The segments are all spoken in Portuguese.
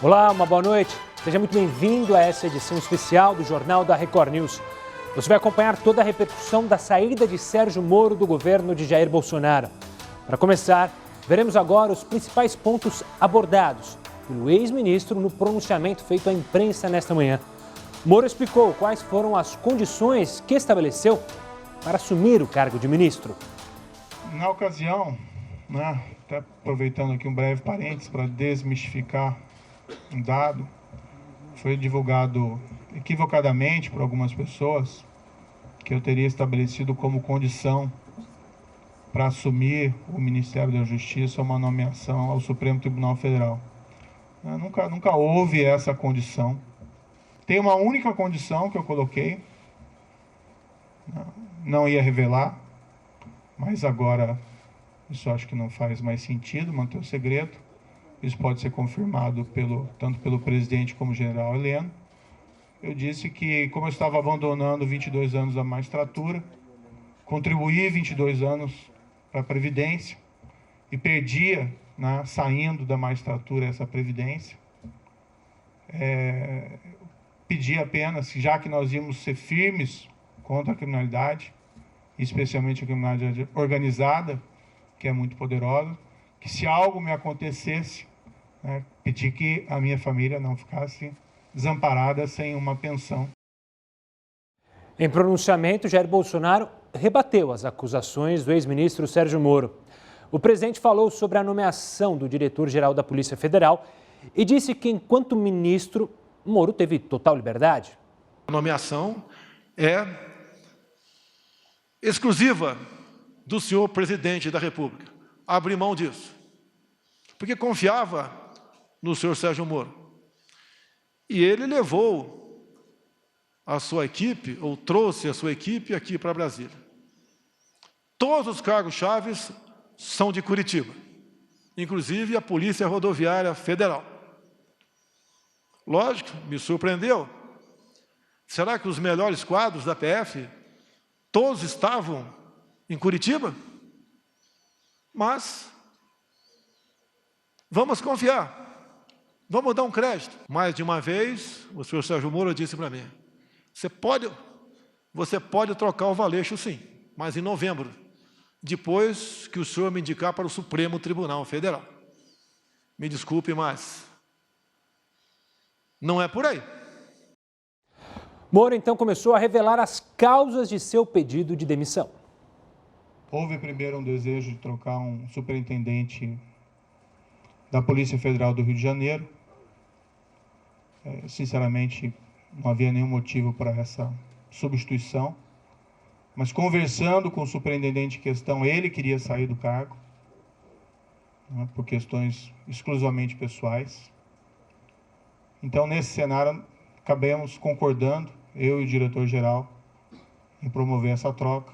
Olá, uma boa noite. Seja muito bem-vindo a essa edição especial do Jornal da Record News. Você vai acompanhar toda a repercussão da saída de Sérgio Moro do governo de Jair Bolsonaro. Para começar, veremos agora os principais pontos abordados pelo ex-ministro no pronunciamento feito à imprensa nesta manhã. Moro explicou quais foram as condições que estabeleceu para assumir o cargo de ministro. Na ocasião, até aproveitando aqui um breve parênteses para desmistificar um dado, foi divulgado equivocadamente por algumas pessoas que eu teria estabelecido como condição para assumir o Ministério da Justiça uma nomeação ao Supremo Tribunal Federal. Nunca houve essa condição. Tem uma única condição que eu coloquei, não ia revelar, mas agora isso acho que não faz mais sentido, manter o segredo. Isso pode ser confirmado tanto pelo presidente como general Heleno. Eu disse que, como eu estava abandonando 22 anos da magistratura, contribuí 22 anos para a Previdência e perdia, saindo da magistratura, essa Previdência. Pedi apenas, já que nós íamos ser firmes contra a criminalidade, especialmente a criminalidade organizada, que é muito poderosa, que se algo me acontecesse, pedi que a minha família não ficasse desamparada sem uma pensão. Em pronunciamento, Jair Bolsonaro rebateu as acusações do ex-ministro Sérgio Moro. O presidente falou sobre a nomeação do diretor-geral da Polícia Federal e disse que, enquanto ministro, Moro teve total liberdade. A nomeação é exclusiva do senhor presidente da República. Abrir mão disso. Porque confiava no senhor Sérgio Moro. E ele levou a sua equipe, ou trouxe a sua equipe aqui para Brasília. Todos os cargos chaves são de Curitiba, inclusive a Polícia Rodoviária Federal. Lógico, me surpreendeu. Será que os melhores quadros da PF, todos estavam em Curitiba? Mas vamos confiar. Vamos dar um crédito. Mais de uma vez, o senhor Sérgio Moro disse para mim, você pode trocar o Valeixo, sim, mas em novembro, depois que o senhor me indicar para o Supremo Tribunal Federal. Me desculpe, mas não é por aí. Moro, então, começou a revelar as causas de seu pedido de demissão. Houve primeiro um desejo de trocar um superintendente da Polícia Federal do Rio de Janeiro. Sinceramente, não havia nenhum motivo para essa substituição. Mas conversando com o superintendente em questão, ele queria sair do cargo, por questões exclusivamente pessoais. Então, nesse cenário, acabamos concordando, eu e o diretor-geral, em promover essa troca,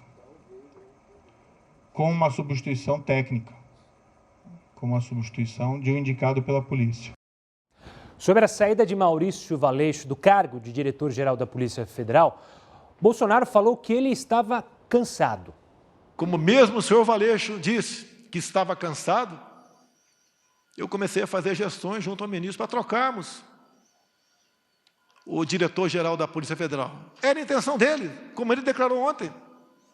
com uma substituição técnica, com uma substituição de um indicado pela polícia. Sobre a saída de Maurício Valeixo do cargo de diretor-geral da Polícia Federal, Bolsonaro falou que ele estava cansado. Como mesmo o senhor Valeixo disse que estava cansado, eu comecei a fazer gestões junto ao ministro para trocarmos o diretor-geral da Polícia Federal. Era a intenção dele, como ele declarou ontem,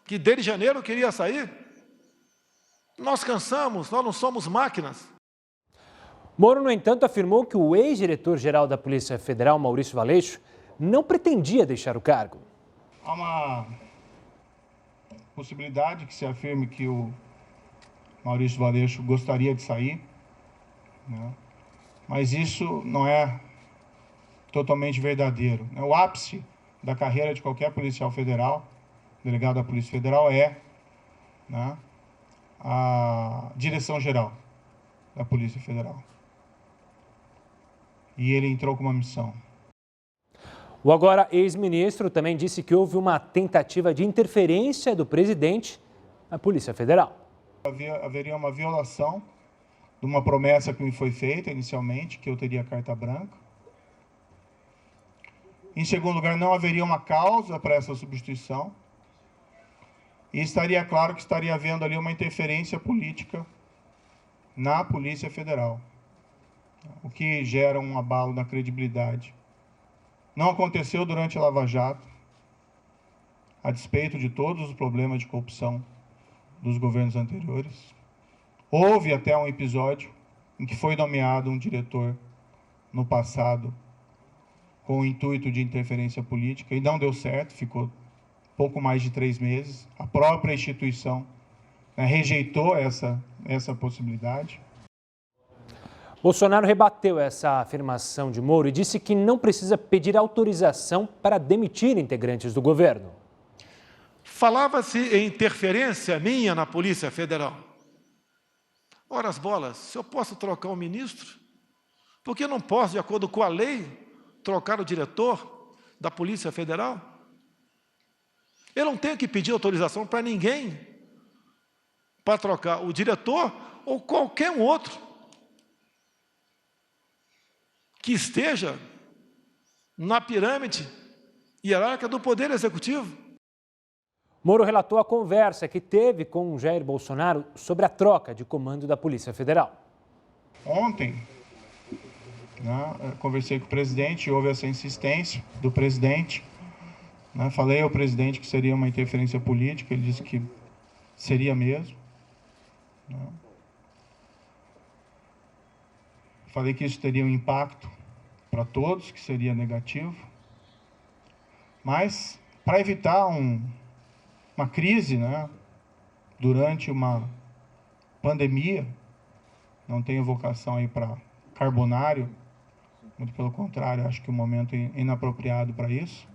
que desde janeiro queria sair. Nós cansamos, nós não somos máquinas. Moro, no entanto, afirmou que o ex-diretor-geral da Polícia Federal, Maurício Valeixo, não pretendia deixar o cargo. Há uma possibilidade que se afirme que o Maurício Valeixo gostaria de sair, mas isso não é totalmente verdadeiro. O ápice da carreira de qualquer policial federal, delegado da Polícia Federal, é a direção-geral da Polícia Federal. E ele entrou com uma missão. O agora ex-ministro também disse que houve uma tentativa de interferência do presidente na Polícia Federal. Haveria uma violação de uma promessa que me foi feita inicialmente, que eu teria carta branca. Em segundo lugar, não haveria uma causa para essa substituição. E estaria claro que estaria havendo ali uma interferência política na Polícia Federal. o que gera um abalo na credibilidade. Não aconteceu durante a Lava Jato, a despeito de todos os problemas de corrupção dos governos anteriores. Houve até um episódio em que foi nomeado um diretor no passado com o intuito de interferência política e não deu certo, ficou pouco mais de 3 meses. A própria instituição rejeitou essa possibilidade. Bolsonaro rebateu essa afirmação de Moro e disse que não precisa pedir autorização para demitir integrantes do governo. Falava-se em interferência minha na Polícia Federal. Ora as bolas, se eu posso trocar um ministro, por que não posso, de acordo com a lei, trocar o diretor da Polícia Federal? Eu não tenho que pedir autorização para ninguém para trocar o diretor ou qualquer um outro que esteja na pirâmide hierárquica do Poder Executivo. Moro relatou a conversa que teve com Jair Bolsonaro sobre a troca de comando da Polícia Federal. Ontem, conversei com o presidente, houve essa insistência do presidente. Falei ao presidente que seria uma interferência política, ele disse que seria mesmo. Falei que isso teria um impacto para todos, que seria negativo. Mas, para evitar uma crise, durante uma pandemia, não tenho vocação aí para carbonário, muito pelo contrário, acho que o momento é inapropriado para isso.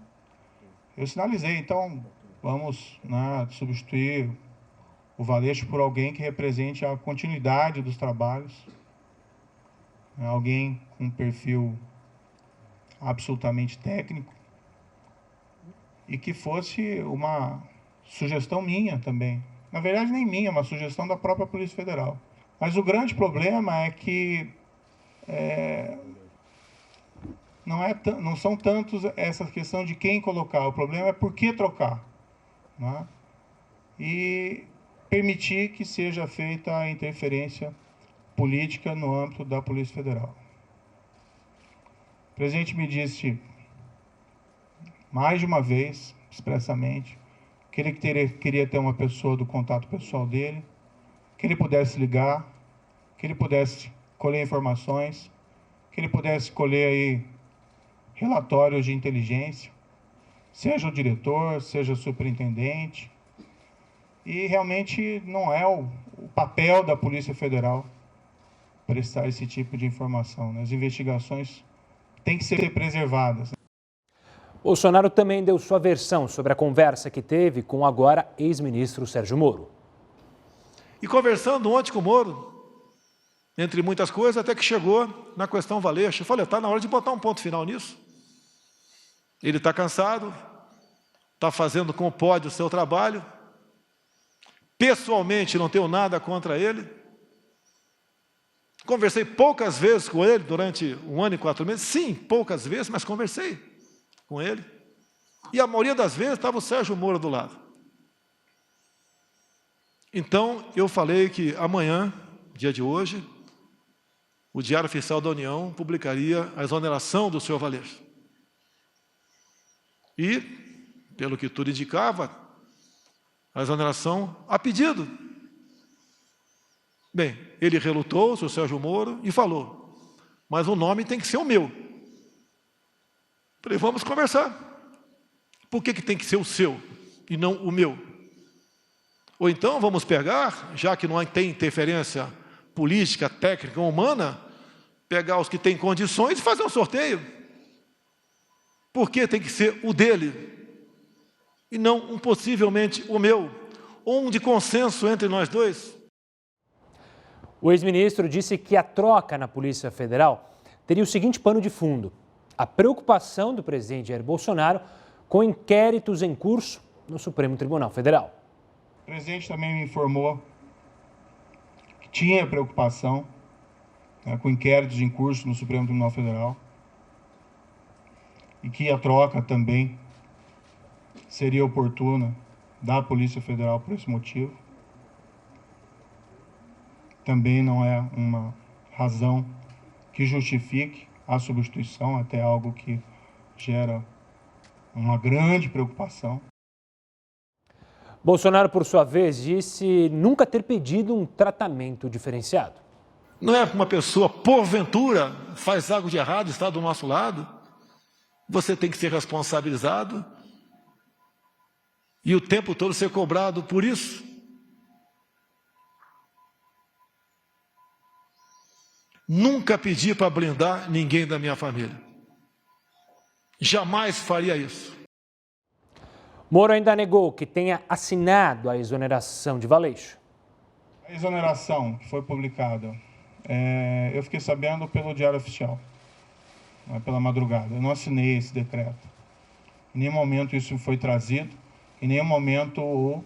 Eu sinalizei, então, vamos substituir o Valeixo por alguém que represente a continuidade dos trabalhos, alguém com um perfil absolutamente técnico e que fosse uma sugestão minha também. Na verdade, nem minha, uma sugestão da própria Polícia Federal. Mas o grande problema é que não são tantos essa questão de quem colocar, o problema é por que trocar. E permitir que seja feita a interferência política no âmbito da Polícia Federal. O presidente me disse, mais de uma vez, expressamente, que ele queria ter uma pessoa do contato pessoal dele, que ele pudesse ligar, que ele pudesse colher informações, que ele pudesse colher aí relatórios de inteligência, seja o diretor, seja o superintendente. E realmente não é o papel da Polícia Federal prestar esse tipo de informação. As investigações têm que ser preservadas. Bolsonaro também deu sua versão sobre a conversa que teve com o agora ex-ministro Sérgio Moro. E conversando ontem com o Moro, entre muitas coisas, até que chegou na questão Valeixo. Eu falei, está na hora de botar um ponto final nisso. Ele está cansado, está fazendo como pode o seu trabalho. Pessoalmente, não tenho nada contra ele. Conversei poucas vezes com ele durante 1 ano e 4 meses. Sim, poucas vezes, mas conversei com ele. E a maioria das vezes estava o Sérgio Moro do lado. Então, eu falei que amanhã, dia de hoje, o Diário Oficial da União publicaria a exoneração do senhor Valeixo. E, pelo que tudo indicava, a exoneração a pedido. Bem, ele relutou, o senhor Sérgio Moro, e falou, mas o nome tem que ser o meu. Falei, vamos conversar. Por que tem que ser o seu e não o meu? Ou então vamos pegar, já que não tem interferência política, técnica ou humana, pegar os que têm condições e fazer um sorteio. Por que tem que ser o dele e não possivelmente o meu? Ou um de consenso entre nós dois? O ex-ministro disse que a troca na Polícia Federal teria o seguinte pano de fundo: a preocupação do presidente Jair Bolsonaro com inquéritos em curso no Supremo Tribunal Federal. O presidente também me informou que tinha preocupação com inquéritos em curso no Supremo Tribunal Federal e que a troca também seria oportuna da Polícia Federal por esse motivo. Também não é uma razão que justifique a substituição, até algo que gera uma grande preocupação. Bolsonaro, por sua vez, disse nunca ter pedido um tratamento diferenciado. Não é uma pessoa, porventura, faz algo de errado, está do nosso lado. Você tem que ser responsabilizado e o tempo todo ser cobrado por isso. Nunca pedi para blindar ninguém da minha família. Jamais faria isso. Moro ainda negou que tenha assinado a exoneração de Valeixo. A exoneração que foi publicada, eu fiquei sabendo pelo Diário Oficial, pela madrugada. Eu não assinei esse decreto. Em nenhum momento isso foi trazido. Em nenhum momento o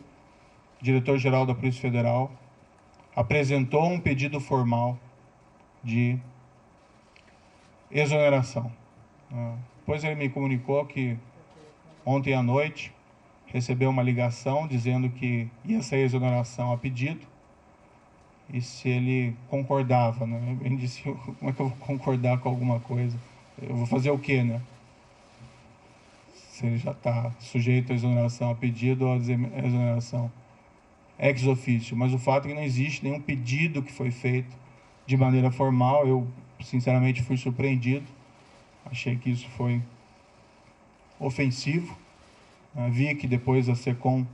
diretor-geral da Polícia Federal apresentou um pedido formal de exoneração. Depois ele me comunicou que ontem à noite recebeu uma ligação dizendo que ia sair exoneração a pedido e se ele concordava, né? Ele disse, como é que eu vou concordar com alguma coisa? Eu vou fazer o quê, né? Se ele já está sujeito à exoneração a pedido ou à exoneração ex officio. Mas o fato é que não existe nenhum pedido que foi feito de maneira formal. Eu, sinceramente, fui surpreendido. Achei que isso foi ofensivo. Vi que depois a SECOM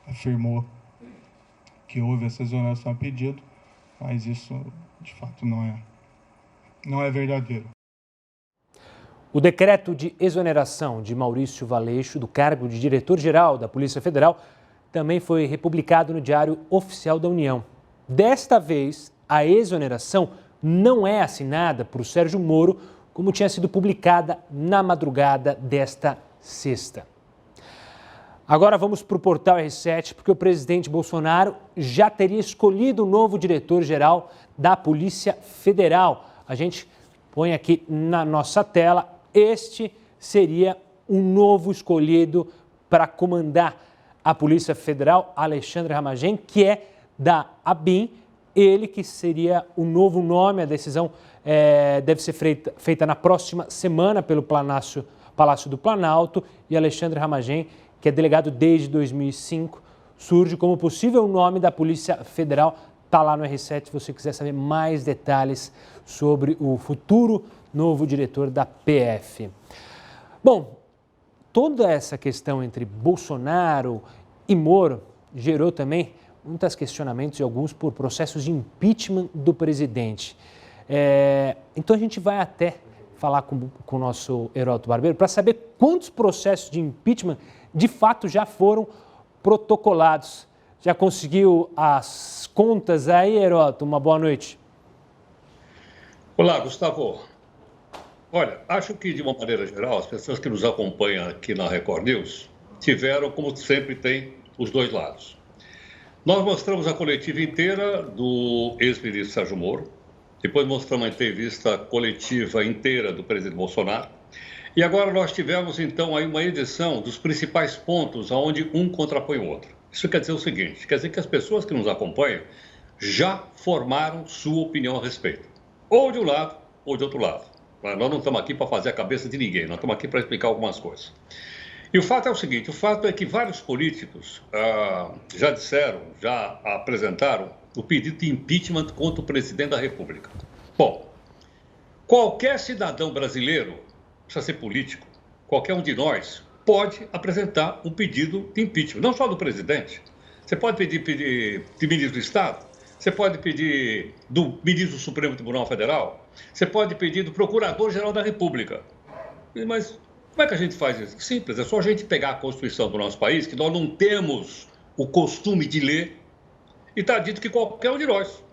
afirmou que houve essa exoneração a pedido, mas isso, de fato, não é verdadeiro. O decreto de exoneração de Maurício Valeixo do cargo de diretor-geral da Polícia Federal também foi republicado no Diário Oficial da União. Desta vez, a exoneração não é assinada por Sérgio Moro, como tinha sido publicada na madrugada desta sexta. Agora vamos para o portal R7, porque o presidente Bolsonaro já teria escolhido o novo diretor-geral da Polícia Federal. A gente põe aqui na nossa tela, este seria o novo escolhido para comandar a Polícia Federal, Alexandre Ramagem, que é da ABIN. Ele que seria o novo nome. A decisão deve ser feita na próxima semana pelo Palácio do Planalto. E Alexandre Ramagem, que é delegado desde 2005, surge como possível nome da Polícia Federal. Está lá no R7 se você quiser saber mais detalhes sobre o futuro novo diretor da PF. Bom, toda essa questão entre Bolsonaro e Moro gerou também muitos questionamentos e alguns por processos de impeachment do presidente. Então a gente vai até falar com o nosso Heródoto Barbeiro para saber quantos processos de impeachment de fato já foram protocolados. Já conseguiu as contas aí, Heródoto? Uma boa noite. Olá, Gustavo. Olha, acho que de uma maneira geral, as pessoas que nos acompanham aqui na Record News tiveram, como sempre tem, os dois lados. Nós mostramos a coletiva inteira do ex-ministro Sérgio Moro, depois mostramos a entrevista coletiva inteira do presidente Bolsonaro, e agora nós tivemos, então, aí uma edição dos principais pontos onde um contrapõe o outro. Isso quer dizer o seguinte, quer dizer que as pessoas que nos acompanham já formaram sua opinião a respeito, ou de um lado ou de outro lado. Nós não estamos aqui para fazer a cabeça de ninguém, nós estamos aqui para explicar algumas coisas. E o fato é o seguinte, o fato é que vários políticos já disseram, já apresentaram o pedido de impeachment contra o presidente da República. Bom, qualquer cidadão brasileiro, precisa ser político, qualquer um de nós pode apresentar um pedido de impeachment, não só do presidente. Você pode pedir de ministro do Estado, você pode pedir do ministro do Supremo Tribunal Federal, você pode pedir do Procurador-Geral da República. Mas como é que a gente faz isso? Simples, é só a gente pegar a Constituição do nosso país, que nós não temos o costume de ler, e está dito que qualquer um de nós,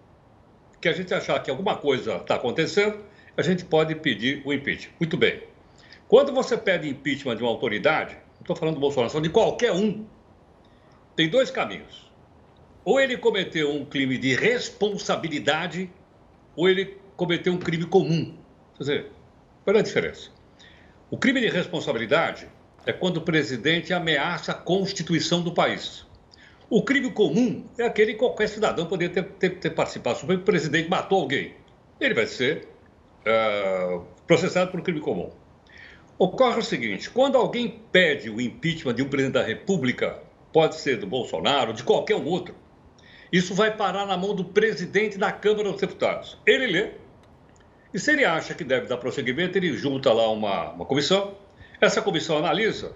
que a gente achar que alguma coisa está acontecendo, a gente pode pedir o impeachment. Muito bem. Quando você pede impeachment de uma autoridade, não estou falando do Bolsonaro, só de qualquer um, tem dois caminhos. Ou ele cometeu um crime de responsabilidade, ou ele cometeu um crime comum. Quer dizer, qual é a diferença? O crime de responsabilidade é quando o presidente ameaça a Constituição do país. O crime comum é aquele que qualquer cidadão poderia ter participado. Se o presidente matou alguém, ele vai ser processado por crime comum. Ocorre o seguinte, quando alguém pede o impeachment de um presidente da República, pode ser do Bolsonaro, de qualquer um outro, isso vai parar na mão do presidente da Câmara dos Deputados. Ele lê, e se ele acha que deve dar prosseguimento, ele junta lá uma comissão, essa comissão analisa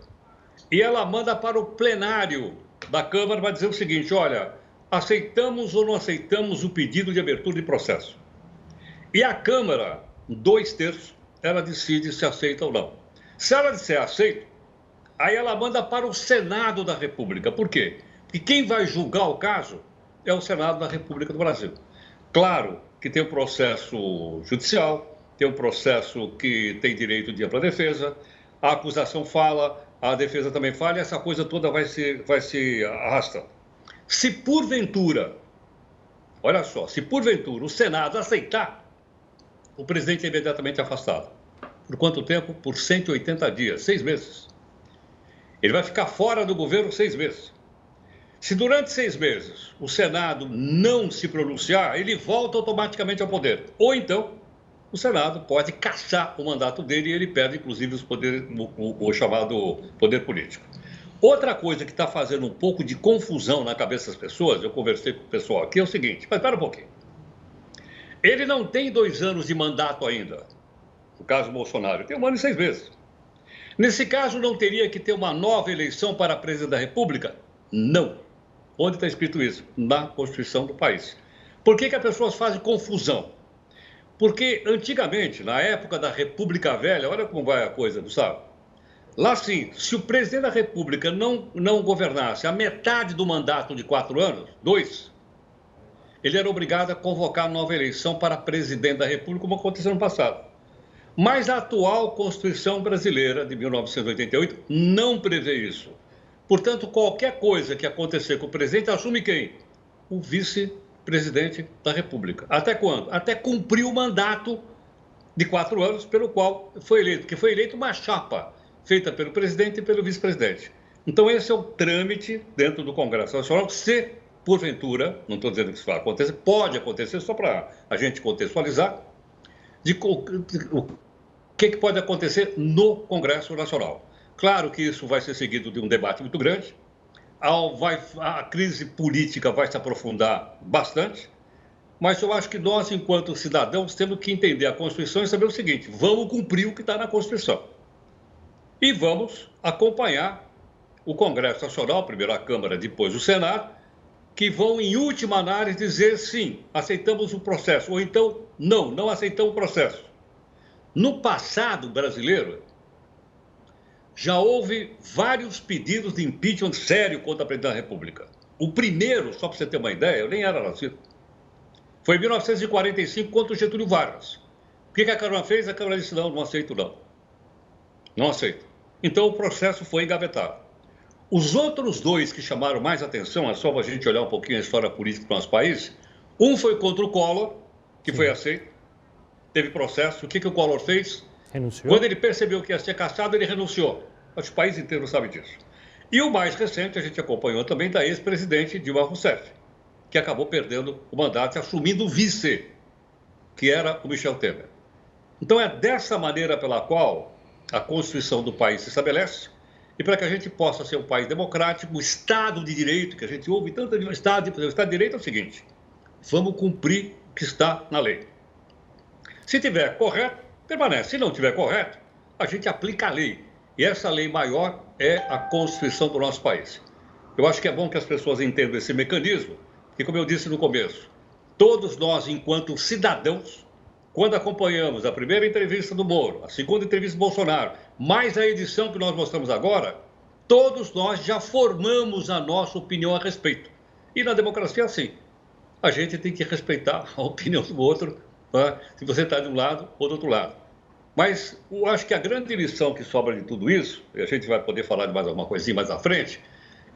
e ela manda para o plenário da Câmara para dizer o seguinte, olha, aceitamos ou não aceitamos o pedido de abertura de processo. E a Câmara, 2/3, ela decide se aceita ou não. Se ela disser aceito, aí ela manda para o Senado da República. Por quê? Porque quem vai julgar o caso é o Senado da República do Brasil. Claro que tem um processo judicial, tem um processo que tem direito de ampla defesa, a acusação fala, a defesa também fala, e essa coisa toda vai se arrastando. Se porventura, olha só, se porventura o Senado aceitar, o presidente é imediatamente afastado. Por quanto tempo? Por 180 dias, 6 meses. Ele vai ficar fora do governo 6 meses. Se durante 6 meses o Senado não se pronunciar, ele volta automaticamente ao poder. Ou então, o Senado pode cassar o mandato dele e ele perde, inclusive, o chamado poder político. Outra coisa que está fazendo um pouco de confusão na cabeça das pessoas, eu conversei com o pessoal aqui, é o seguinte, mas espera um pouquinho. Ele não tem 2 anos de mandato ainda, no caso Bolsonaro, tem 1 ano e 6 meses. Nesse caso, não teria que ter uma nova eleição para presidente da República? Não. Onde está escrito isso? Na Constituição do país. Por que as pessoas fazem confusão? Porque antigamente, na época da República Velha, olha como vai a coisa, Gustavo. Lá sim, se o presidente da República não governasse a metade do mandato de 4 anos, 2, ele era obrigado a convocar nova eleição para presidente da República, como aconteceu no passado. Mas a atual Constituição brasileira, de 1988, não prevê isso. Portanto, qualquer coisa que acontecer com o presidente, assume quem? O vice-presidente da República. Até quando? Até cumprir o mandato de 4 anos pelo qual foi eleito, porque foi eleito uma chapa feita pelo presidente e pelo vice-presidente. Então, esse é o trâmite dentro do Congresso Nacional, se, porventura, não estou dizendo que isso vai acontecer, pode acontecer, só para a gente contextualizar, o que pode acontecer no Congresso Nacional. Claro que isso vai ser seguido de um debate muito grande, a crise política vai se aprofundar bastante, mas eu acho que nós, enquanto cidadãos, temos que entender a Constituição e saber o seguinte, vamos cumprir o que está na Constituição. E vamos acompanhar o Congresso Nacional, primeiro a Câmara, depois o Senado, que vão, em última análise, dizer sim, aceitamos o processo, ou então, não aceitamos o processo. No passado brasileiro, já houve vários pedidos de impeachment sério contra a presidente da República. O primeiro, só para você ter uma ideia, eu nem era nascido, foi em 1945 contra o Getúlio Vargas. O que a Câmara fez? A Câmara disse, não aceito não. Não aceito. Então o processo foi engavetado. Os outros 2 que chamaram mais atenção, é só para a gente olhar um pouquinho a história política do nosso país, um foi contra o Collor, que foi aceito, teve processo. O que o Collor fez? Renunciou? Quando ele percebeu que ia ser cassado, ele renunciou. Acho que o país inteiro sabe disso. E o mais recente, a gente acompanhou também, da ex-presidente Dilma Rousseff, que acabou perdendo o mandato e assumindo o vice, que era o Michel Temer. Então é dessa maneira pela qual a Constituição do país se estabelece, e para que a gente possa ser um país democrático, o Estado de Direito, que a gente ouve tanto de Estado de Direito, é o seguinte, vamos cumprir o que está na lei. Se tiver correto, permanece. Se não tiver correto, a gente aplica a lei. E essa lei maior é a Constituição do nosso país. Eu acho que é bom que as pessoas entendam esse mecanismo, que, como eu disse no começo, todos nós, enquanto cidadãos, quando acompanhamos a primeira entrevista do Moro, a segunda entrevista do Bolsonaro, mais a edição que nós mostramos agora, todos nós já formamos a nossa opinião a respeito. E na democracia é assim. A gente tem que respeitar a opinião do outro, né? Se você está de um lado ou do outro lado. Mas eu acho que a grande lição que sobra de tudo isso, e a gente vai poder falar de mais alguma coisinha mais à frente,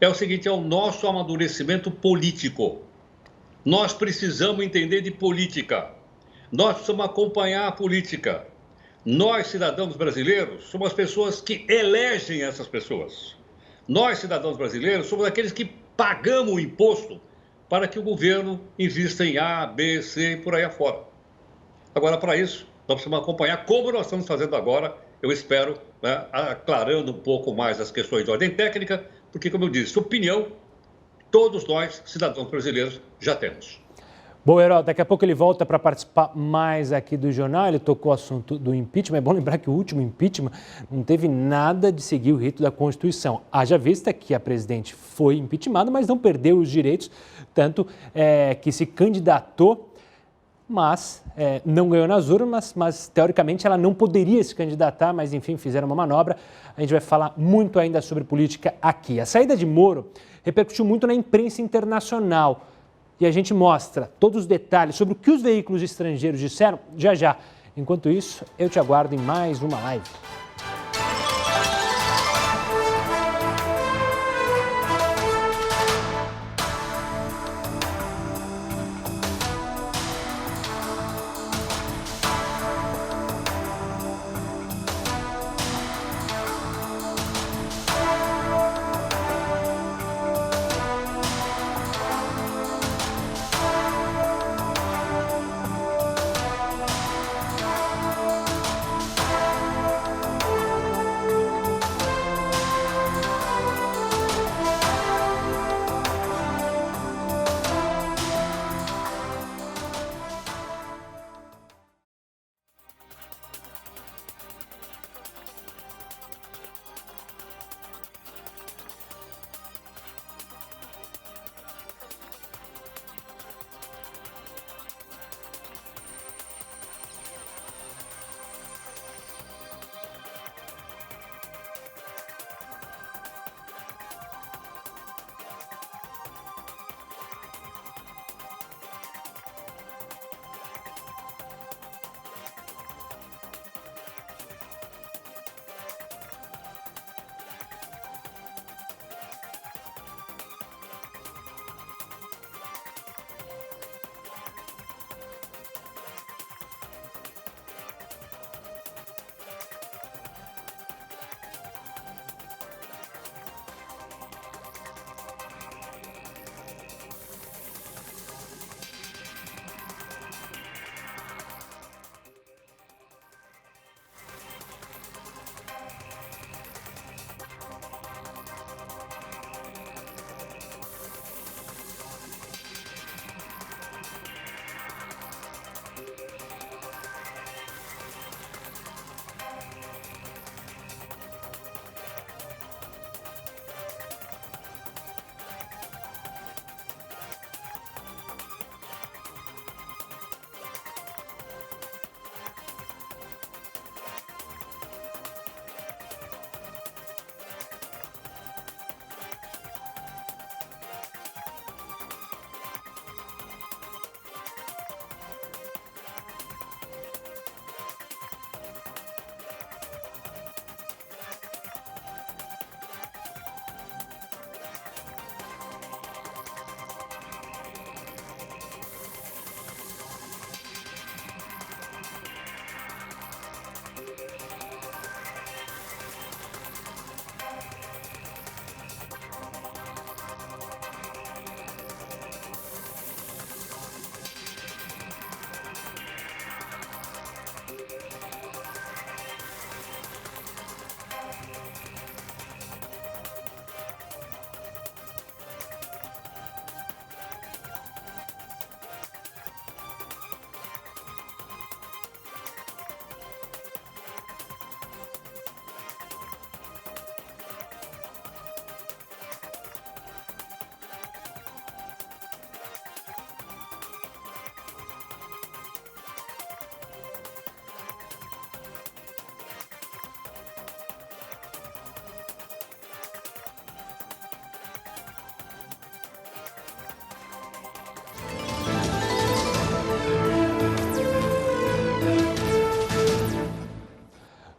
é o seguinte, é o nosso amadurecimento político. Nós precisamos entender de política. Nós precisamos acompanhar a política. Nós, cidadãos brasileiros, somos as pessoas que elegem essas pessoas. Nós, cidadãos brasileiros, somos aqueles que pagamos o imposto para que o governo invista em A, B, C e por aí afora. Agora, para isso, Nós precisamos acompanhar, como nós estamos fazendo agora, eu espero, né, aclarando um pouco mais as questões de ordem técnica, porque, como eu disse, opinião, todos nós, cidadãos brasileiros, já temos. Bom, Herói, daqui a pouco ele volta para participar mais aqui do jornal. Ele tocou o assunto do impeachment. É bom lembrar que o último impeachment não teve nada de seguir o rito da Constituição. Haja vista que a presidente foi impeachmentada, mas não perdeu os direitos, tanto que se candidatou, mas não ganhou nas urnas, mas teoricamente ela não poderia se candidatar, mas enfim, fizeram uma manobra. A gente vai falar muito ainda sobre política aqui. A saída de Moro repercutiu muito na imprensa internacional. E a gente mostra todos os detalhes sobre o que os veículos estrangeiros disseram já já. Enquanto isso, eu te aguardo em mais uma live.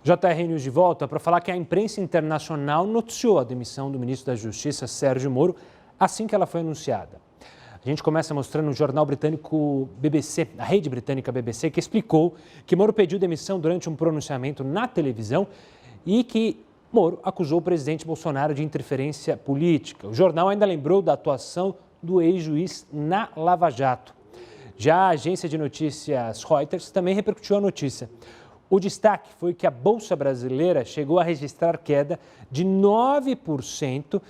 JR News de volta para falar que a imprensa internacional noticiou a demissão do ministro da Justiça, Sérgio Moro, assim que ela foi anunciada. A gente começa mostrando o jornal britânico BBC, a rede britânica BBC, que explicou que Moro pediu demissão durante um pronunciamento na televisão e que Moro acusou o presidente Bolsonaro de interferência política. O jornal ainda lembrou da atuação do ex-juiz na Lava Jato. Já a agência de notícias Reuters também repercutiu a notícia. O destaque foi que a Bolsa Brasileira chegou a registrar queda de 9%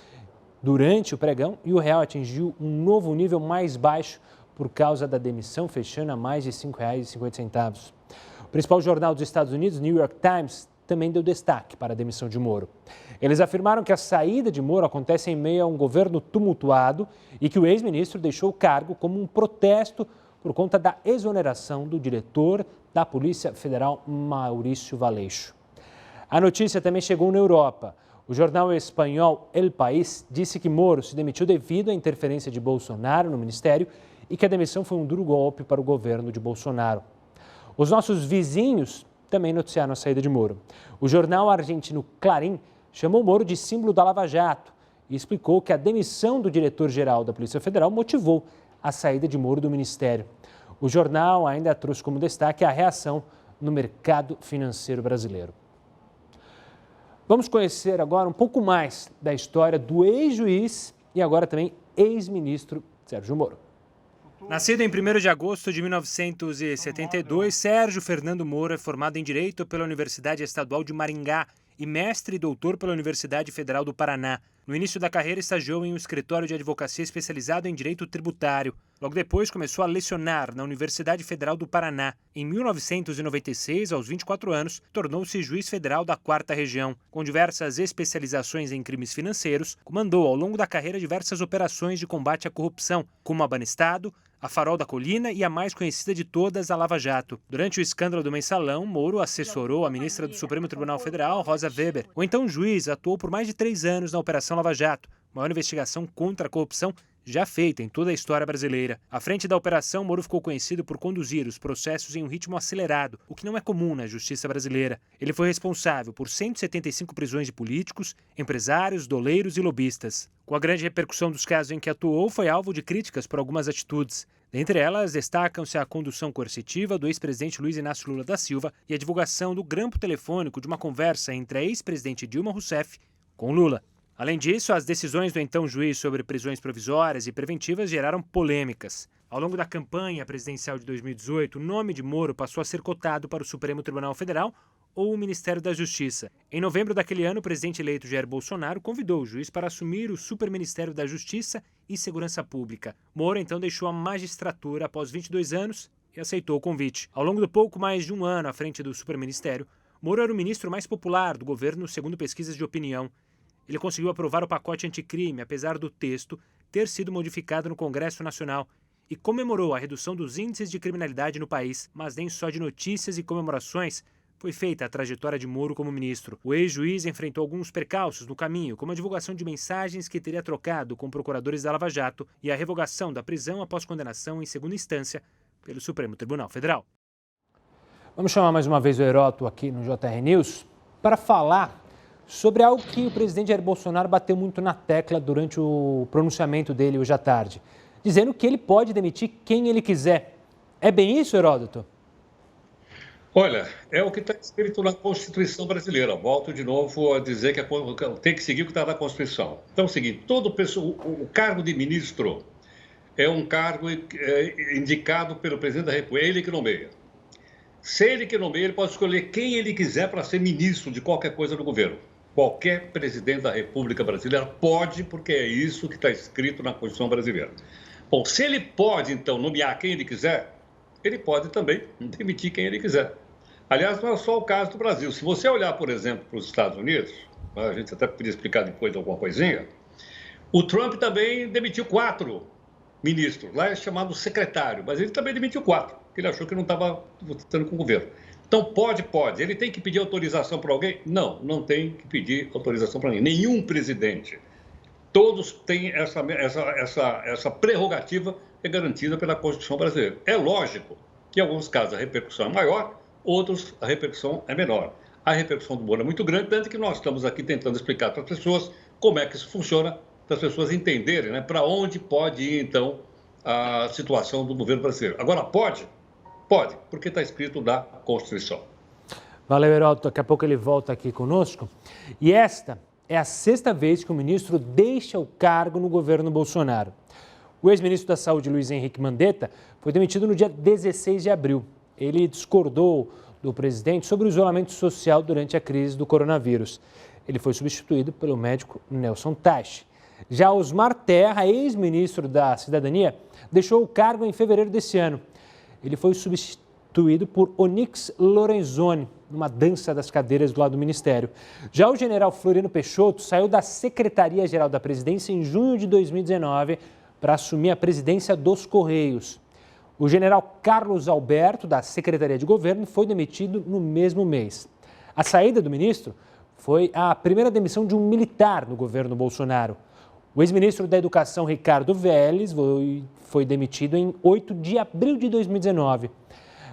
durante o pregão e o real atingiu um novo nível mais baixo por causa da demissão, fechando a mais de R$ 5,50. O principal jornal dos Estados Unidos, New York Times, também deu destaque para a demissão de Moro. Eles afirmaram que a saída de Moro acontece em meio a um governo tumultuado e que o ex-ministro deixou o cargo como um protesto por conta da exoneração do diretor da Polícia Federal, Maurício Valeixo. A notícia também chegou na Europa. O jornal espanhol El País disse que Moro se demitiu devido à interferência de Bolsonaro no ministério e que a demissão foi um duro golpe para o governo de Bolsonaro. Os nossos vizinhos também noticiaram a saída de Moro. O jornal argentino Clarín chamou Moro de símbolo da Lava Jato e explicou que a demissão do diretor-geral da Polícia Federal motivou a saída de Moro do ministério. O jornal ainda trouxe como destaque a reação no mercado financeiro brasileiro. Vamos conhecer agora um pouco mais da história do ex-juiz e agora também ex-ministro Sérgio Moro. Nascido em 1º de agosto de 1972, Sérgio Fernando Moro é formado em Direito pela Universidade Estadual de Maringá e mestre e doutor pela Universidade Federal do Paraná. No início da carreira, estagiou em um escritório de advocacia especializado em direito tributário. Logo depois, começou a lecionar na Universidade Federal do Paraná. Em 1996, aos 24 anos, tornou-se juiz federal da 4ª Região. Com diversas especializações em crimes financeiros, comandou ao longo da carreira diversas operações de combate à corrupção, como a Banestado, a Farol da Colina e a mais conhecida de todas, a Lava Jato. Durante o escândalo do Mensalão, Moro assessorou a ministra do Supremo Tribunal Federal, Rosa Weber. O então juiz atuou por mais de 3 anos na Operação Lava Jato, maior investigação contra a corrupção já feita em toda a história brasileira. À frente da operação, Moro ficou conhecido por conduzir os processos em um ritmo acelerado, o que não é comum na justiça brasileira. Ele foi responsável por 175 prisões de políticos, empresários, doleiros e lobistas. Com a grande repercussão dos casos em que atuou, foi alvo de críticas por algumas atitudes. Dentre elas, destacam-se a condução coercitiva do ex-presidente Luiz Inácio Lula da Silva e a divulgação do grampo telefônico de uma conversa entre a ex-presidente Dilma Rousseff com Lula. Além disso, as decisões do então juiz sobre prisões provisórias e preventivas geraram polêmicas. Ao longo da campanha presidencial de 2018, o nome de Moro passou a ser cotado para o Supremo Tribunal Federal ou o Ministério da Justiça. Em novembro daquele ano, o presidente eleito Jair Bolsonaro convidou o juiz para assumir o Superministério da Justiça e Segurança Pública. Moro então deixou a magistratura após 22 anos e aceitou o convite. Ao longo do pouco mais de um ano à frente do Superministério, Moro era o ministro mais popular do governo, segundo pesquisas de opinião. Ele conseguiu aprovar o pacote anticrime, apesar do texto ter sido modificado no Congresso Nacional, e comemorou a redução dos índices de criminalidade no país. Mas nem só de notícias e comemorações foi feita a trajetória de Moro como ministro. O ex-juiz enfrentou alguns percalços no caminho, como a divulgação de mensagens que teria trocado com procuradores da Lava Jato e a revogação da prisão após condenação em segunda instância pelo Supremo Tribunal Federal. Vamos chamar mais uma vez o Heródoto aqui no JR News para falar sobre algo que o presidente Jair Bolsonaro bateu muito na tecla durante o pronunciamento dele hoje à tarde, dizendo que ele pode demitir quem ele quiser. É bem isso, Heródoto? Olha, é o que está escrito na Constituição brasileira. Volto de novo a dizer que tem que seguir o que está na Constituição. Então é o seguinte, o cargo de ministro é um cargo indicado pelo presidente da República, é ele que nomeia. Se ele que nomeia, ele pode escolher quem ele quiser para ser ministro de qualquer coisa do governo. Qualquer presidente da República Brasileira pode, porque é isso que está escrito na Constituição brasileira. Bom, se ele pode, então, nomear quem ele quiser, ele pode também demitir quem ele quiser. Aliás, não é só o caso do Brasil. Se você olhar, por exemplo, para os Estados Unidos, a gente até podia explicar depois alguma coisinha, o Trump também demitiu 4 ministros. Lá é chamado secretário, mas ele também demitiu 4, porque ele achou que não estava votando com o governo. Então, pode. Ele tem que pedir autorização para alguém? Não tem que pedir autorização para ninguém. Nenhum presidente. Todos têm essa prerrogativa é garantida pela Constituição brasileira. É lógico que em alguns casos a repercussão é maior, outros a repercussão é menor. A repercussão do Moro é muito grande, tanto que nós estamos aqui tentando explicar para as pessoas como é que isso funciona, para as pessoas entenderem, né, para onde pode ir, então, a situação do governo brasileiro. Agora, pode, porque está escrito na Constituição. Valeu, Heródoto. Daqui a pouco ele volta aqui conosco. E esta é a 6ª vez que o ministro deixa o cargo no governo Bolsonaro. O ex-ministro da Saúde, Luiz Henrique Mandetta, foi demitido no dia 16 de abril. Ele discordou do presidente sobre o isolamento social durante a crise do coronavírus. Ele foi substituído pelo médico Nelson Teich. Já Osmar Terra, ex-ministro da Cidadania, deixou o cargo em fevereiro desse ano. Ele foi substituído por Onyx Lorenzoni, numa dança das cadeiras do lado do ministério. Já o general Floriano Peixoto saiu da Secretaria-Geral da Presidência em junho de 2019 para assumir a presidência dos Correios. O general Carlos Alberto, da Secretaria de Governo, foi demitido no mesmo mês. A saída do ministro foi a primeira demissão de um militar no governo Bolsonaro. O ex-ministro da Educação, Ricardo Vélez, foi demitido em 8 de abril de 2019.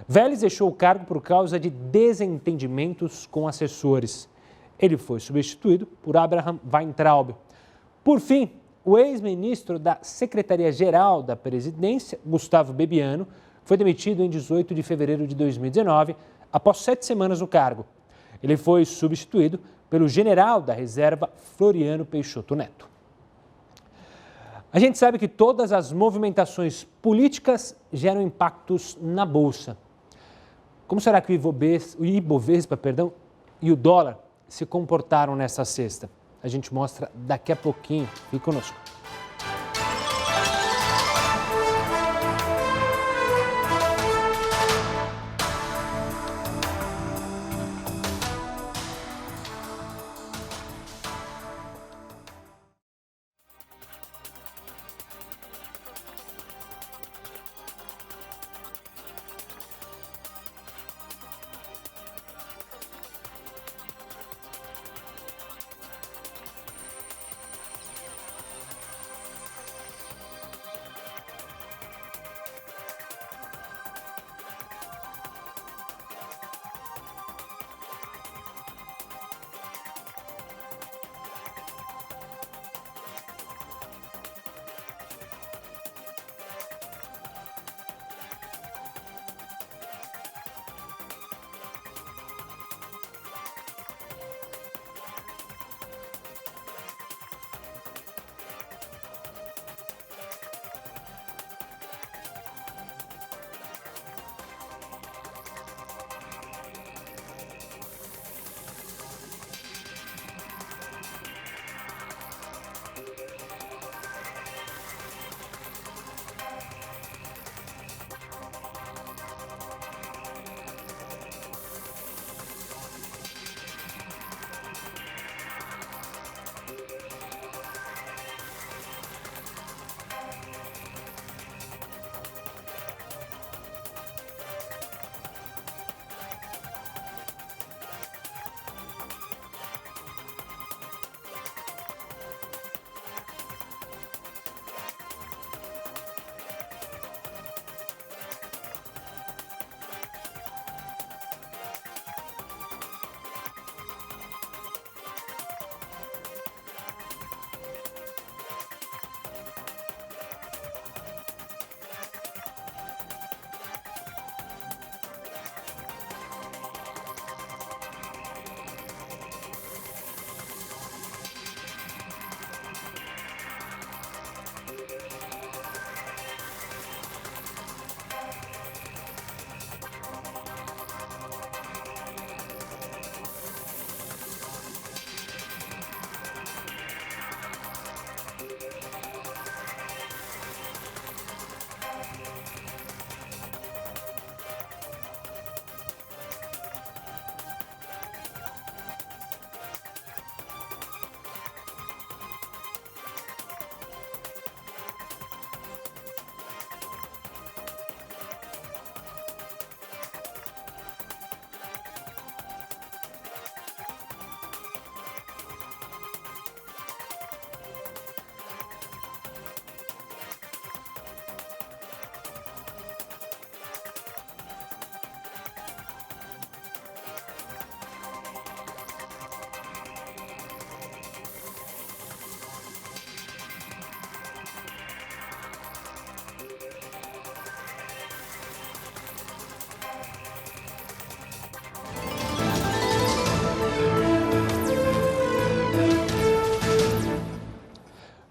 Vélez deixou o cargo por causa de desentendimentos com assessores. Ele foi substituído por Abraham Weintraub. Por fim, o ex-ministro da Secretaria-Geral da Presidência, Gustavo Bebiano, foi demitido em 18 de fevereiro de 2019, após 7 semanas no cargo. Ele foi substituído pelo general da Reserva, Floriano Peixoto Neto. A gente sabe que todas as movimentações políticas geram impactos na Bolsa. Como será que o Ibovespa e o dólar se comportaram nesta sexta? A gente mostra daqui a pouquinho. Fique conosco.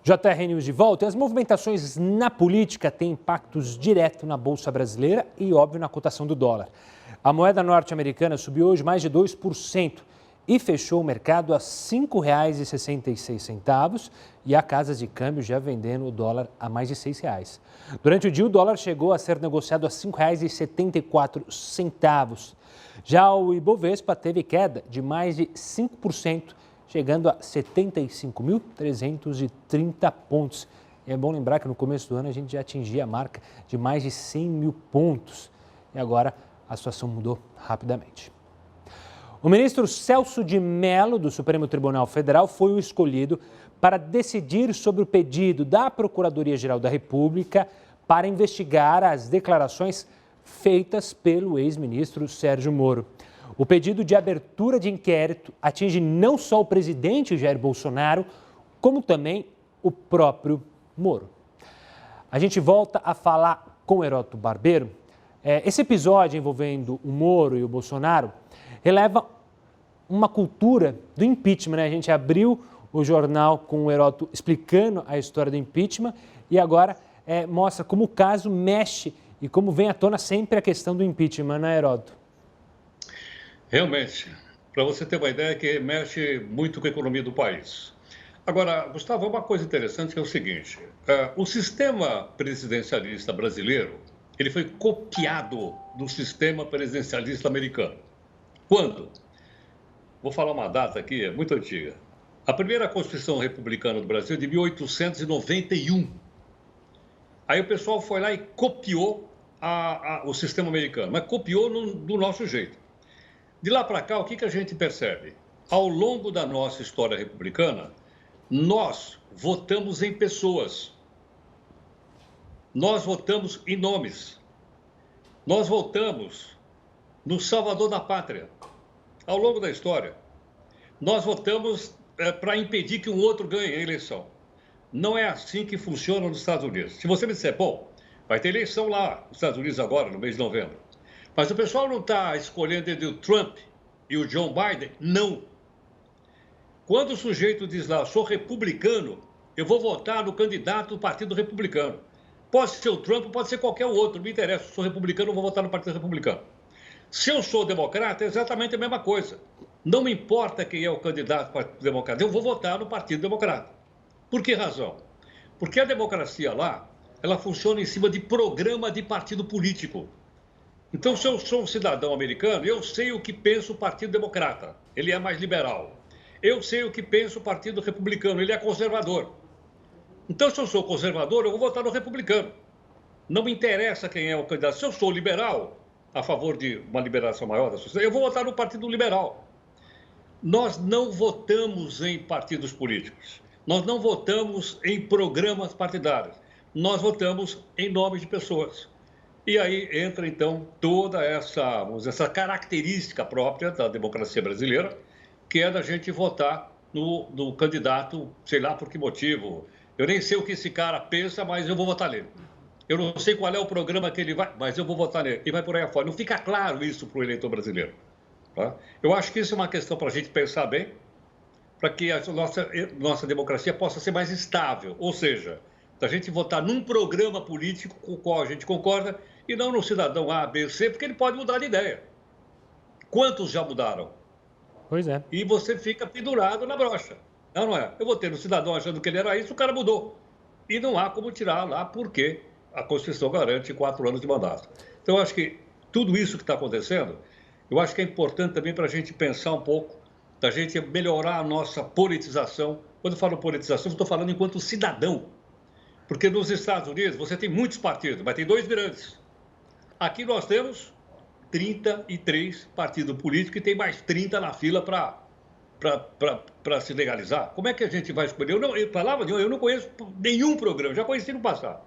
JR News de volta. E as movimentações na política têm impactos diretos na Bolsa Brasileira e, óbvio, na cotação do dólar. A moeda norte-americana subiu hoje mais de 2% e fechou o mercado a R$ 5,66 e há casas de câmbio já vendendo o dólar a mais de R$ 6. Durante o dia, o dólar chegou a ser negociado a R$ 5,74. Já o Ibovespa teve queda de mais de 5%, chegando a 75.330 pontos. E é bom lembrar que no começo do ano a gente já atingia a marca de mais de 100 mil pontos. E agora a situação mudou rapidamente. O ministro Celso de Mello, do Supremo Tribunal Federal, foi o escolhido para decidir sobre o pedido da Procuradoria-Geral da República para investigar as declarações feitas pelo ex-ministro Sérgio Moro. O pedido de abertura de inquérito atinge não só o presidente Jair Bolsonaro, como também o próprio Moro. A gente volta a falar com Heródoto Barbeiro. Esse episódio envolvendo o Moro e o Bolsonaro releva uma cultura do impeachment, né? A gente abriu o jornal com o Heródoto explicando a história do impeachment e agora mostra como o caso mexe e como vem à tona sempre a questão do impeachment, né, Heródoto? Realmente, para você ter uma ideia, que mexe muito com a economia do país. Agora, Gustavo, uma coisa interessante que é o seguinte, o sistema presidencialista brasileiro, ele foi copiado do sistema presidencialista americano. Quando? Vou falar uma data aqui, é muito antiga. A primeira Constituição Republicana do Brasil é de 1891. Aí o pessoal foi lá e copiou o sistema americano, mas copiou do nosso jeito. De lá para cá, o que a gente percebe? Ao longo da nossa história republicana, nós votamos em pessoas. Nós votamos em nomes. Nós votamos no salvador da pátria. Ao longo da história, nós votamos para impedir que um outro ganhe a eleição. Não é assim que funciona nos Estados Unidos. Se você me disser, bom, vai ter eleição lá nos Estados Unidos agora, no mês de novembro. Mas o pessoal não está escolhendo entre o Trump e o Joe Biden? Não. Quando o sujeito diz lá, sou republicano, eu vou votar no candidato do Partido Republicano. Pode ser o Trump, pode ser qualquer outro, não me interessa. Sou republicano, eu vou votar no Partido Republicano. Se eu sou democrata, é exatamente a mesma coisa. Não me importa quem é o candidato do Partido Democrata, eu vou votar no Partido Democrata. Por que razão? Porque a democracia lá, ela funciona em cima de programa de partido político. Então, se eu sou um cidadão americano, eu sei o que pensa o Partido Democrata, ele é mais liberal. Eu sei o que pensa o Partido Republicano, ele é conservador. Então, se eu sou conservador, eu vou votar no republicano. Não me interessa quem é o candidato. Se eu sou liberal, a favor de uma liberação maior da sociedade, eu vou votar no Partido Liberal. Nós não votamos em partidos políticos. Nós não votamos em programas partidários. Nós votamos em nome de pessoas. E aí entra, então, toda essa característica própria da democracia brasileira, que é da gente votar no candidato, sei lá por que motivo. Eu nem sei o que esse cara pensa, mas eu vou votar nele. Eu não sei qual é o programa que ele vai, mas eu vou votar nele. E vai por aí afora. Não fica claro isso para o eleitor brasileiro. Tá? Eu acho que isso é uma questão para a gente pensar bem, para que a nossa democracia possa ser mais estável. Ou seja, da gente votar num programa político com o qual a gente concorda e não no cidadão A, B, C, porque ele pode mudar de ideia. Quantos já mudaram? Pois é. E você fica pendurado na brocha. Não é? Eu votei no cidadão achando que ele era isso, o cara mudou. E não há como tirar lá, porque a Constituição garante 4 anos de mandato. Então, eu acho que tudo isso que está acontecendo, eu acho que é importante também para a gente pensar um pouco, da gente melhorar a nossa politização. Quando eu falo politização, eu estou falando enquanto cidadão. Porque nos Estados Unidos você tem muitos partidos, mas tem 2 grandes. Aqui nós temos 33 partidos políticos e tem mais 30 na fila para se legalizar. Como é que a gente vai escolher? Eu não conheço nenhum programa, já conheci no passado.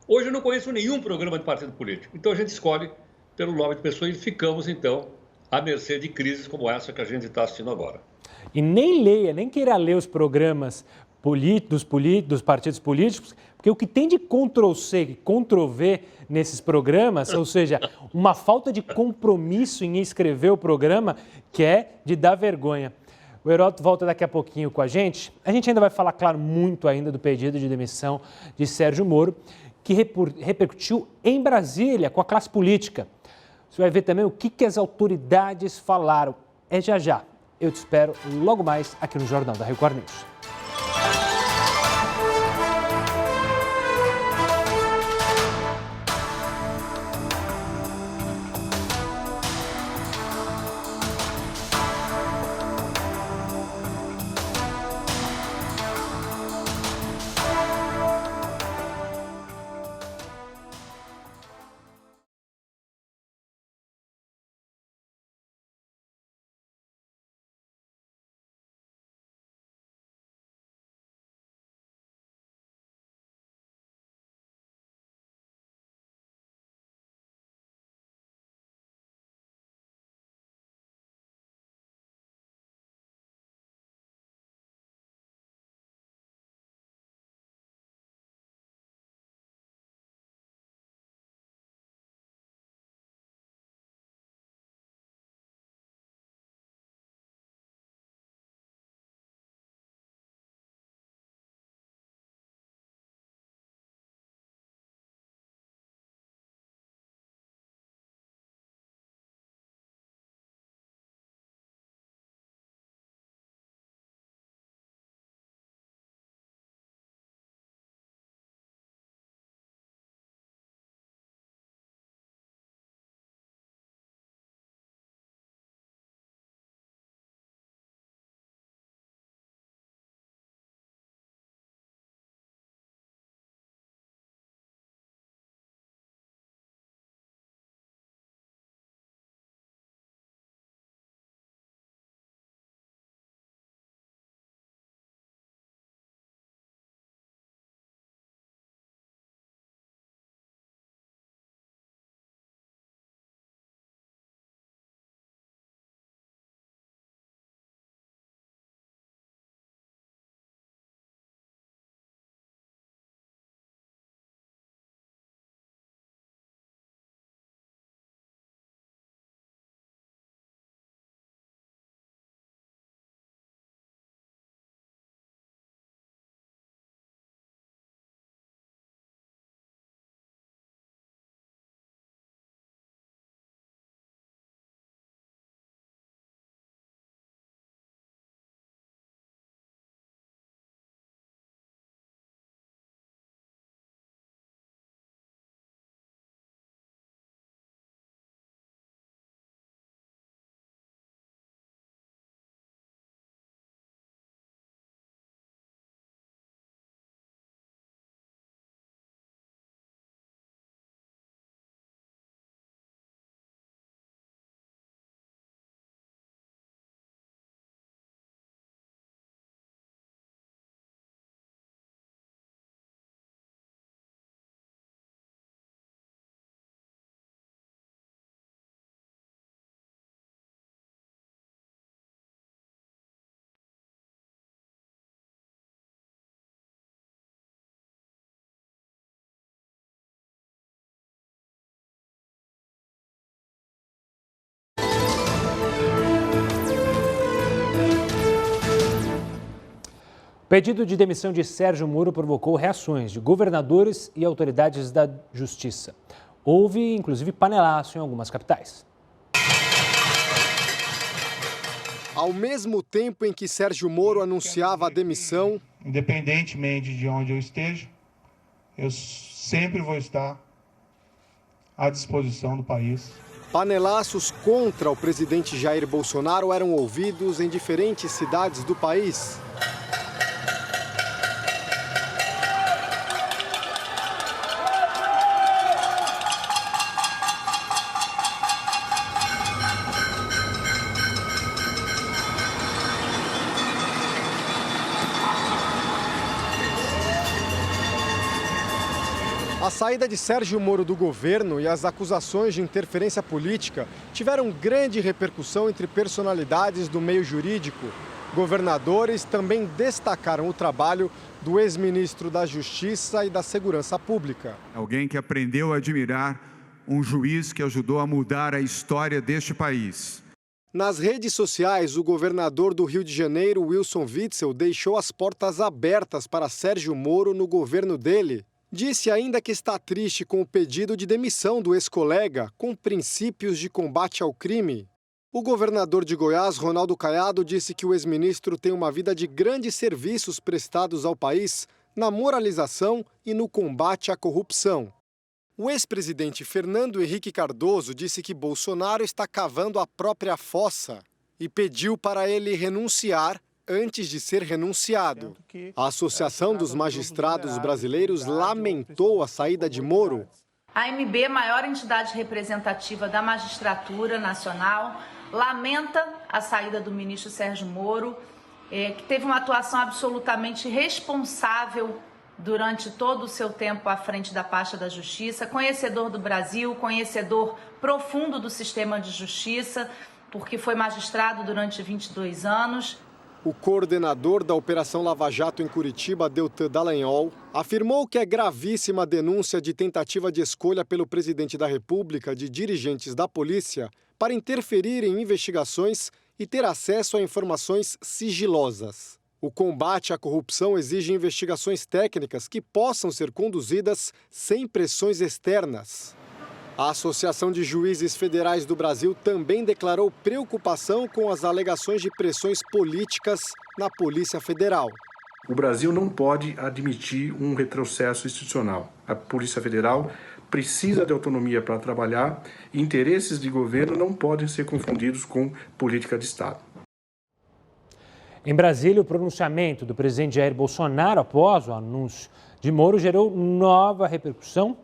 Hoje eu não conheço nenhum programa de partido político. Então a gente escolhe pelo nome de pessoa e ficamos, então, à mercê de crises como essa que a gente está assistindo agora. E nem queira ler os programas dos partidos políticos, porque o que tem de Ctrl-C e Ctrl-V nesses programas, ou seja, uma falta de compromisso em escrever o programa, que é de dar vergonha. O Heródoto volta daqui a pouquinho com a gente. A gente ainda vai falar, claro, muito ainda do pedido de demissão de Sérgio Moro, que repercutiu em Brasília com a classe política. Você vai ver também o que as autoridades falaram. É já já. Eu te espero logo mais aqui no Jornal da Record News. O pedido de demissão de Sérgio Moro provocou reações de governadores e autoridades da Justiça. Houve, inclusive, panelaço em algumas capitais. Ao mesmo tempo em que Sérgio Moro anunciava a demissão, independentemente de onde eu esteja, eu sempre vou estar à disposição do país. panelaços contra o presidente Jair Bolsonaro eram ouvidos em diferentes cidades do país. A saída de Sérgio Moro do governo e as acusações de interferência política tiveram grande repercussão entre personalidades do meio jurídico. Governadores também destacaram o trabalho do ex-ministro da Justiça e da Segurança Pública. Alguém que aprendeu a admirar um juiz que ajudou a mudar a história deste país. Nas redes sociais, o governador do Rio de Janeiro, Wilson Witzel, deixou as portas abertas para Sérgio Moro no governo dele. Disse ainda que está triste com o pedido de demissão do ex-colega, com princípios de combate ao crime. O governador de Goiás, Ronaldo Caiado, disse que o ex-ministro tem uma vida de grandes serviços prestados ao país na moralização e no combate à corrupção. O ex-presidente Fernando Henrique Cardoso disse que Bolsonaro está cavando a própria fossa e pediu para ele renunciar antes de ser renunciado. A Associação dos Magistrados Brasileiros lamentou a saída de Moro. A AMB, maior entidade representativa da magistratura nacional, lamenta a saída do ministro Sérgio Moro, que teve uma atuação absolutamente responsável durante todo o seu tempo à frente da pasta da Justiça, conhecedor do Brasil, conhecedor profundo do sistema de justiça, porque foi magistrado durante 22 anos. O coordenador da Operação Lava Jato em Curitiba, Deltan Dallagnol, afirmou que é gravíssima a denúncia de tentativa de escolha pelo presidente da República de dirigentes da polícia para interferir em investigações e ter acesso a informações sigilosas. O combate à corrupção exige investigações técnicas que possam ser conduzidas sem pressões externas. A Associação de Juízes Federais do Brasil também declarou preocupação com as alegações de pressões políticas na Polícia Federal. O Brasil não pode admitir um retrocesso institucional. A Polícia Federal precisa de autonomia para trabalhar e interesses de governo não podem ser confundidos com política de Estado. Em Brasília, o pronunciamento do presidente Jair Bolsonaro após o anúncio de Moro gerou nova repercussão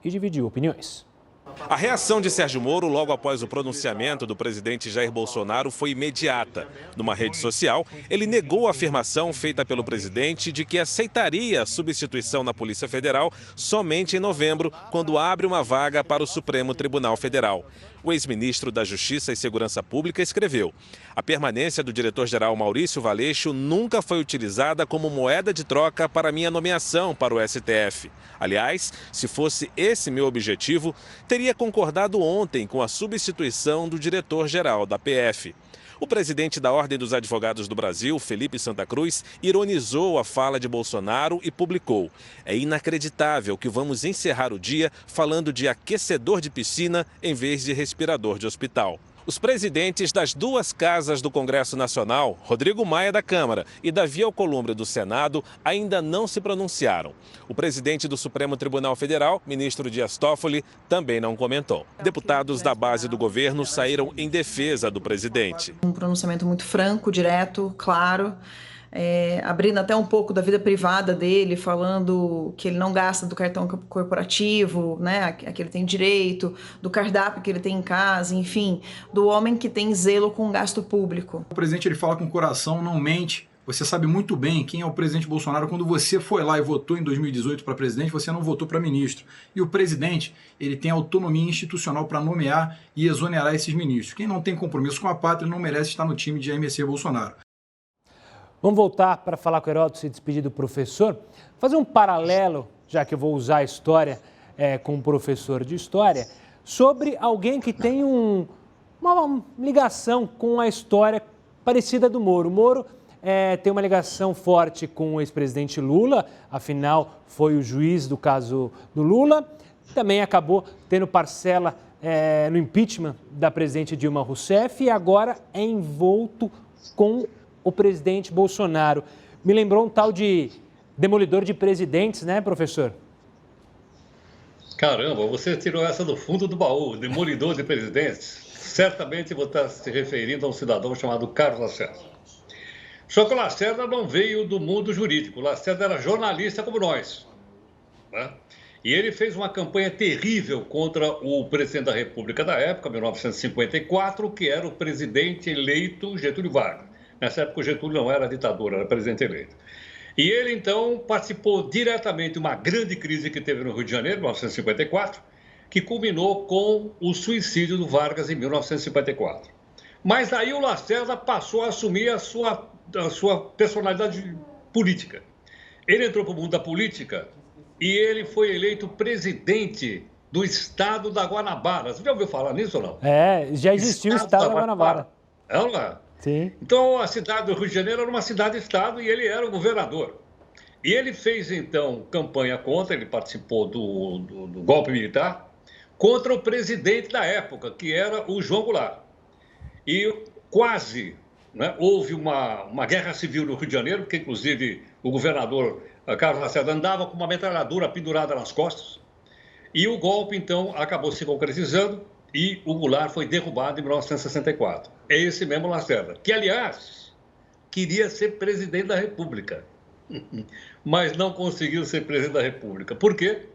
e dividiu opiniões. A reação de Sérgio Moro logo após o pronunciamento do presidente Jair Bolsonaro foi imediata. Numa rede social, ele negou a afirmação feita pelo presidente de que aceitaria a substituição na Polícia Federal somente em novembro, quando abre uma vaga para o Supremo Tribunal Federal. O ex-ministro da Justiça e Segurança Pública escreveu: a permanência do diretor-geral Maurício Valeixo nunca foi utilizada como moeda de troca para minha nomeação para o STF. Aliás, se fosse esse meu objetivo, teria concordado ontem com a substituição do diretor-geral da PF. O presidente da Ordem dos Advogados do Brasil, Felipe Santa Cruz, ironizou a fala de Bolsonaro e publicou: é inacreditável que vamos encerrar o dia falando de aquecedor de piscina em vez de respirador de hospital. Os presidentes das duas casas do Congresso Nacional, Rodrigo Maia da Câmara e Davi Alcolumbre do Senado, ainda não se pronunciaram. O presidente do Supremo Tribunal Federal, ministro Dias Toffoli, também não comentou. Deputados da base do governo saíram em defesa do presidente. Um pronunciamento muito franco, direto, claro. Abrindo até um pouco da vida privada dele, falando que ele não gasta do cartão corporativo, né, a que ele tem direito, do cardápio que ele tem em casa, enfim, do homem que tem zelo com o gasto público. O presidente ele fala com o coração, não mente. Você sabe muito bem quem é o presidente Bolsonaro. Quando você foi lá e votou em 2018 para presidente, você não votou para ministro. E o presidente ele tem autonomia institucional para nomear e exonerar esses ministros. Quem não tem compromisso com a pátria não merece estar no time de Jair Messias Bolsonaro. Vamos voltar para falar com o Heródoto, se despedir do professor. Fazer um paralelo, já que eu vou usar a história com um professor de história, sobre alguém que tem uma ligação com a história parecida do Moro. O Moro tem uma ligação forte com o ex-presidente Lula, afinal foi o juiz do caso do Lula. Também acabou tendo parcela no impeachment da presidente Dilma Rousseff e agora é envolto com o presidente Bolsonaro. Me lembrou um tal de demolidor de presidentes, né, professor? Caramba, você tirou essa do fundo do baú, demolidor de presidentes. Certamente você está se referindo a um cidadão chamado Carlos Lacerda. Só que o Lacerda não veio do mundo jurídico, o Lacerda era jornalista como nós, né? E ele fez uma campanha terrível contra o presidente da República da época, 1954, que era o presidente eleito Getúlio Vargas. Nessa época o Getúlio não era ditador, era presidente eleito. E ele, então, participou diretamente de uma grande crise que teve no Rio de Janeiro, em 1954, que culminou com o suicídio do Vargas em 1954. Mas aí o Lacerda passou a assumir a sua personalidade política. Ele entrou para o mundo da política e ele foi eleito presidente do estado da Guanabara. Você já ouviu falar nisso ou não? Já existiu o estado da Guanabara. É ou não é? Sim. Então, a cidade do Rio de Janeiro era uma cidade-estado e ele era o governador. E ele fez, então, campanha contra, ele participou do golpe militar, contra o presidente da época, que era o João Goulart. E quase, né, houve uma guerra civil no Rio de Janeiro, porque, inclusive, o governador Carlos Lacerda andava com uma metralhadora pendurada nas costas. E o golpe, então, acabou se concretizando e o Goulart foi derrubado em 1964. É esse mesmo Lacerda, que, aliás, queria ser presidente da República, mas não conseguiu ser presidente da República. Por quê?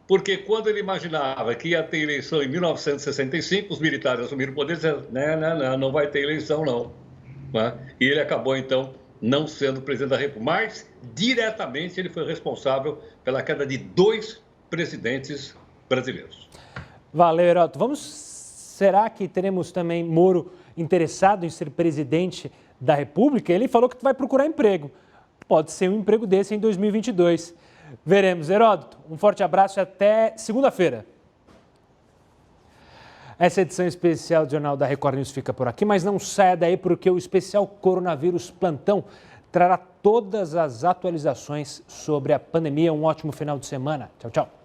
Porque quando ele imaginava que ia ter eleição em 1965, os militares assumiram o poder e disseram, não vai ter eleição, não. E ele acabou, então, não sendo presidente da República. Mas, diretamente, ele foi responsável pela queda de 2 presidentes brasileiros. Valeu, Heródoto. Será que teremos também Moro interessado em ser presidente da República? Ele falou que vai procurar emprego. Pode ser um emprego desse em 2022. Veremos. Heródoto, um forte abraço e até segunda-feira. Essa edição especial do Jornal da Record News fica por aqui, mas não saia daí porque o especial Coronavírus Plantão trará todas as atualizações sobre a pandemia. Um ótimo final de semana. Tchau, tchau.